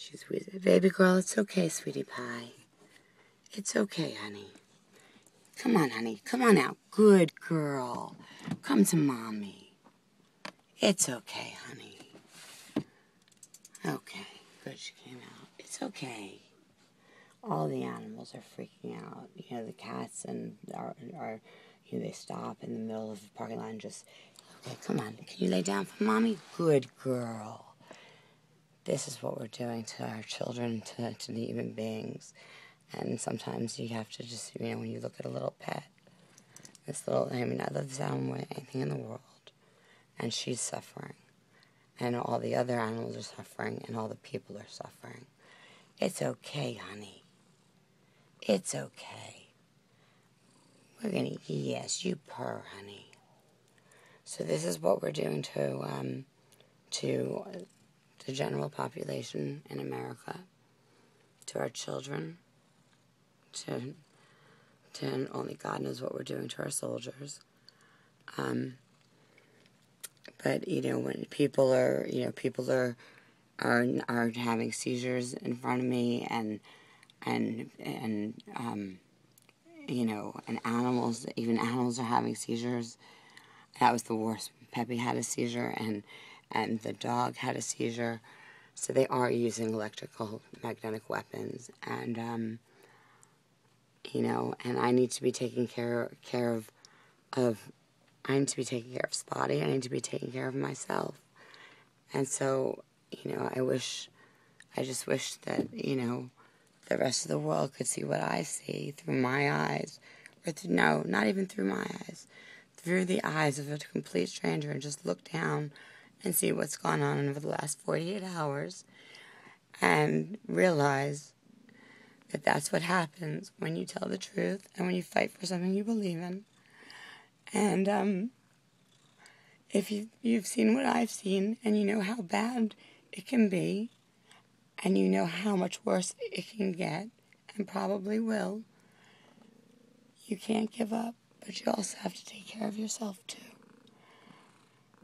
She's wheezing. Baby girl, it's okay, sweetie pie. It's okay, honey. Come on, honey. Come on out. Good girl. Come to mommy. It's okay, honey. Okay. Good, she came out. It's okay. All the animals are freaking out. You know, the cats are you know, they stop in the middle of the parking lot and just, okay, come on. Can you lay down for mommy? Good girl. This is what we're doing to our children, to the human beings. And sometimes you have to just, you know, when you look at a little pet, this little, I mean, I love this animal more than anything in the world. And she's suffering. And all the other animals are suffering, and all the people are suffering. It's okay, honey. It's okay. We're going to, yes, you purr, honey. So this is what we're doing to the general population in America, to our children, to only God knows what we're doing to our soldiers. But, you know, when people are having seizures in front of me, and you know, and animals, even animals are having seizures. That was the worst. Peppy had a seizure, and the dog had a seizure. So they are using electrical magnetic weapons, and you know, and I need to be taking care of I need to be taking care of Spotty. I need to be taking care of myself. And so, you know, I just wish that, you know, the rest of the world could see what I see through my eyes. Or no, not even through my eyes. Through the eyes of a complete stranger, and just look down and see what's gone on over the last 48 hours. And realize that that's what happens when you tell the truth and when you fight for something you believe in. And if you've seen what I've seen, and you know how bad it can be, and you know how much worse it can get, and probably will, you can't give up, but you also have to take care of yourself too.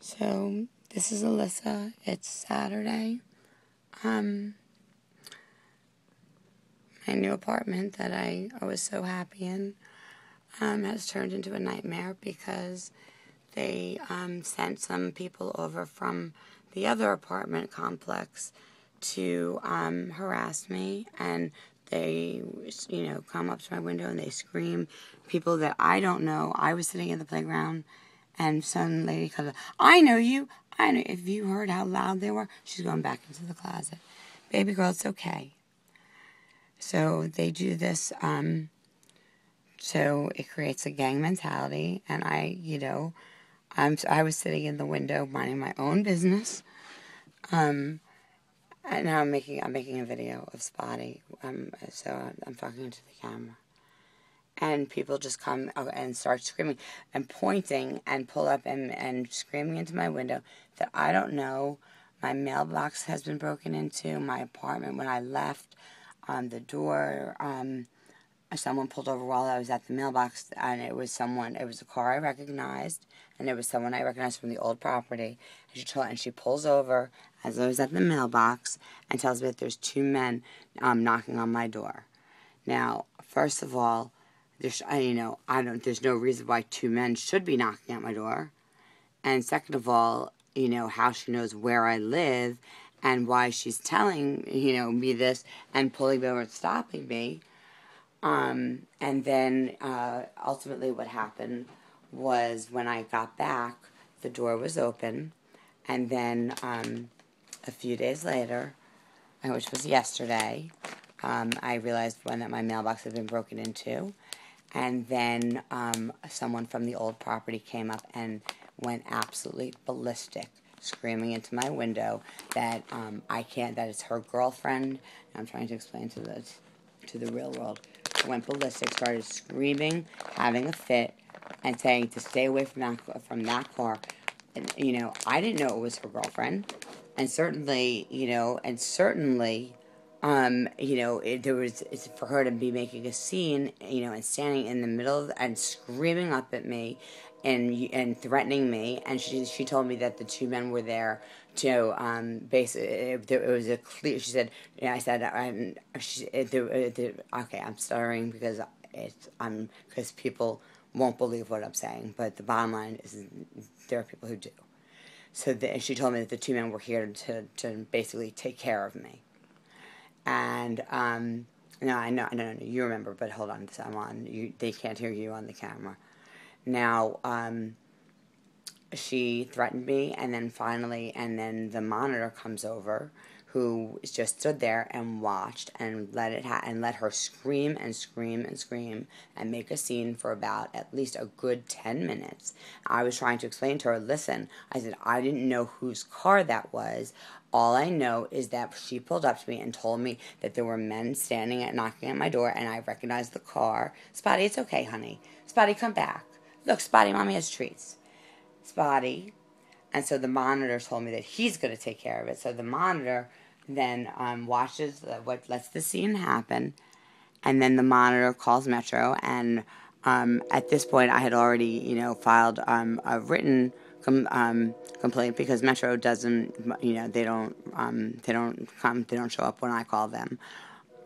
So this is Alyssa. It's Saturday. My new apartment that I was so happy in has turned into a nightmare because they sent some people over from the other apartment complex to harass me, and they, you know, come up to my window and they scream. People that I don't know. I was sitting in the playground, and some lady comes up, I know you. I know. If you heard how loud they were, she's going back into the closet. Baby girl, it's okay. So they do this, so it creates a gang mentality, and I, you know, I was sitting in the window minding my own business, and now I'm making a video of Spotty, so I'm talking to the camera, and people just come and start screaming and pointing and pull up and screaming into my window that I don't know. My mailbox has been broken into. My apartment, when I left, the door, someone pulled over while I was at the mailbox, and it was a car I recognized, and it was someone I recognized from the old property, and she pulls over as I was at the mailbox and tells me that there's two men knocking on my door. Now, first of all, there's no reason why two men should be knocking at my door, and second of all, you know, how she knows where I live and why she's telling, you know, me this and pulling me over and stopping me. And then ultimately what happened was when I got back, the door was open, and then a few days later, which was yesterday, I realized that my mailbox had been broken into, and then someone from the old property came up and went absolutely ballistic, screaming into my window that that it's her girlfriend. I'm trying to explain to the real world. Went ballistic, started screaming, having a fit, and saying to stay away from that car. And, you know, I didn't know it was her girlfriend, and certainly, you know, it's for her to be making a scene, and standing in the middle and screaming up at me, and threatening me. And she told me that the two men were there to basically it was a clear. She said, I said, okay, I'm stuttering because because people won't believe what I'm saying, but the bottom line is there are people who do. So she told me that the two men were here to basically take care of me. And no, I know you remember, but hold on, I'm on. They can't hear you on the camera. Now, she threatened me, and then the monitor comes over, who just stood there and watched and let her scream and scream and scream and make a scene for about at least a good 10 minutes. I was trying to explain to her, listen, I said, I didn't know whose car that was. All I know is that she pulled up to me and told me that there were men knocking at my door, and I recognized the car. Spotty, it's okay, honey. Spotty, come back. Look, Spotty, Mommy has treats. Spotty. And so the monitor told me that he's going to take care of it. So the monitor then watches what lets the scene happen, and then the monitor calls Metro. And at this point, I had already, filed a written complaint because Metro doesn't, they don't show up when I call them.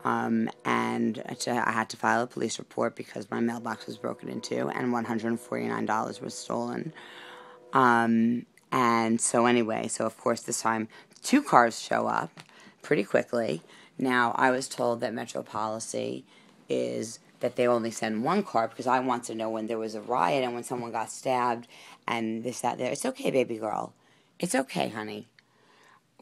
And I had to file a police report because my mailbox was broken into and $149 was stolen. And so anyway, so of course this time 2 cars show up pretty quickly. Now, I was told that Metro policy is that they only send 1 car because I want to know when there was a riot and when someone got stabbed and this, that, there. It's okay, baby girl. It's okay, honey.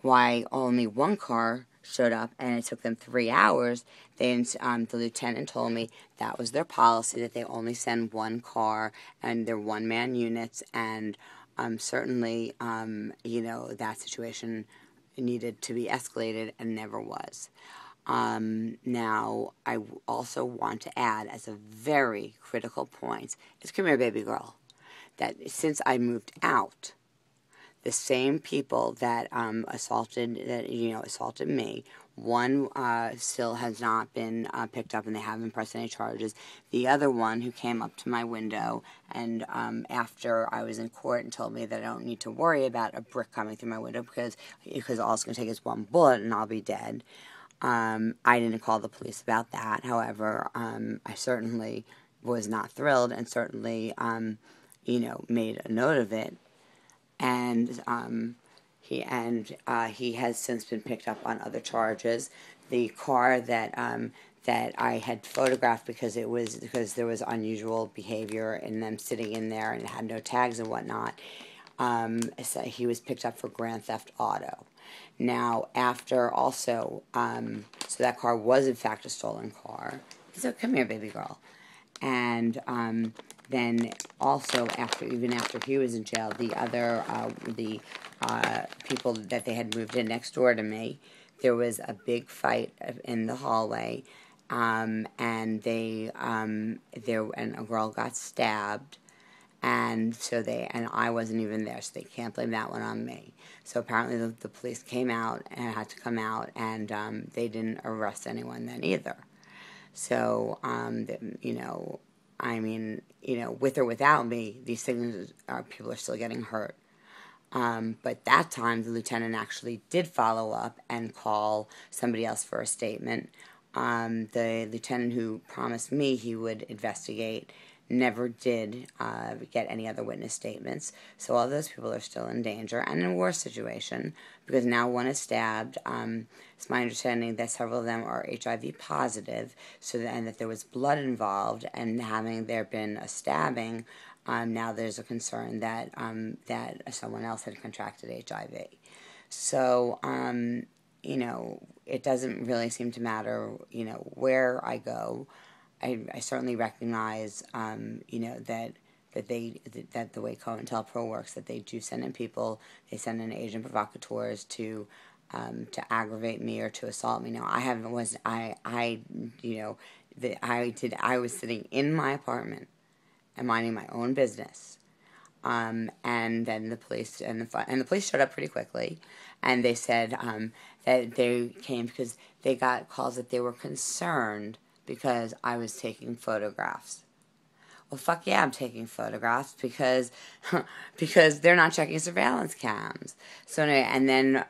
Why only 1 car showed up and it took them 3 hours. The lieutenant told me that was their policy, that they only send 1 car and they're 1-man units, and certainly, that situation needed to be escalated and never was. Now, I also want to add as a very critical point is, come here, baby girl, that since I moved out, the same people that assaulted me, one still has not been picked up and they haven't pressed any charges. The other one, who came up to my window and after I was in court and told me that I don't need to worry about a brick coming through my window because all it's going to take is 1 bullet and I'll be dead. I didn't call the police about that. However, I certainly was not thrilled and certainly, made a note of it. And he has since been picked up on other charges. The car that I had photographed because there was unusual behavior in them sitting in there and it had no tags and whatnot. So he was picked up for grand theft auto. Now, after also, so that car was in fact a stolen car. So come here, baby girl. And then also after he was in jail, the other people that they had moved in next door to me, there was a big fight in the hallway, and a girl got stabbed. And I wasn't even there, so they can't blame that one on me. So apparently the police came out and had to come out, and they didn't arrest anyone then either. So, with or without me, these things people are still getting hurt. But that time, the lieutenant actually did follow up and call somebody else for a statement. The lieutenant who promised me he would investigate never did get any other witness statements. So all those people are still in danger and in a worse situation because now one is stabbed. It's my understanding that several of them are HIV positive, and that there was blood involved, and having there been a stabbing, now there's a concern that someone else had contracted HIV. So, it doesn't really seem to matter, where I go. I certainly recognize, that the way COINTELPRO works, that they do send in people, they send in agent provocateurs to aggravate me or to assault me. Now, I was sitting in my apartment and minding my own business. And then the police showed up pretty quickly, and they said that they came because they got calls that they were concerned because I was taking photographs. Well, fuck yeah, I'm taking photographs because because they're not checking surveillance cams. So anyway, and then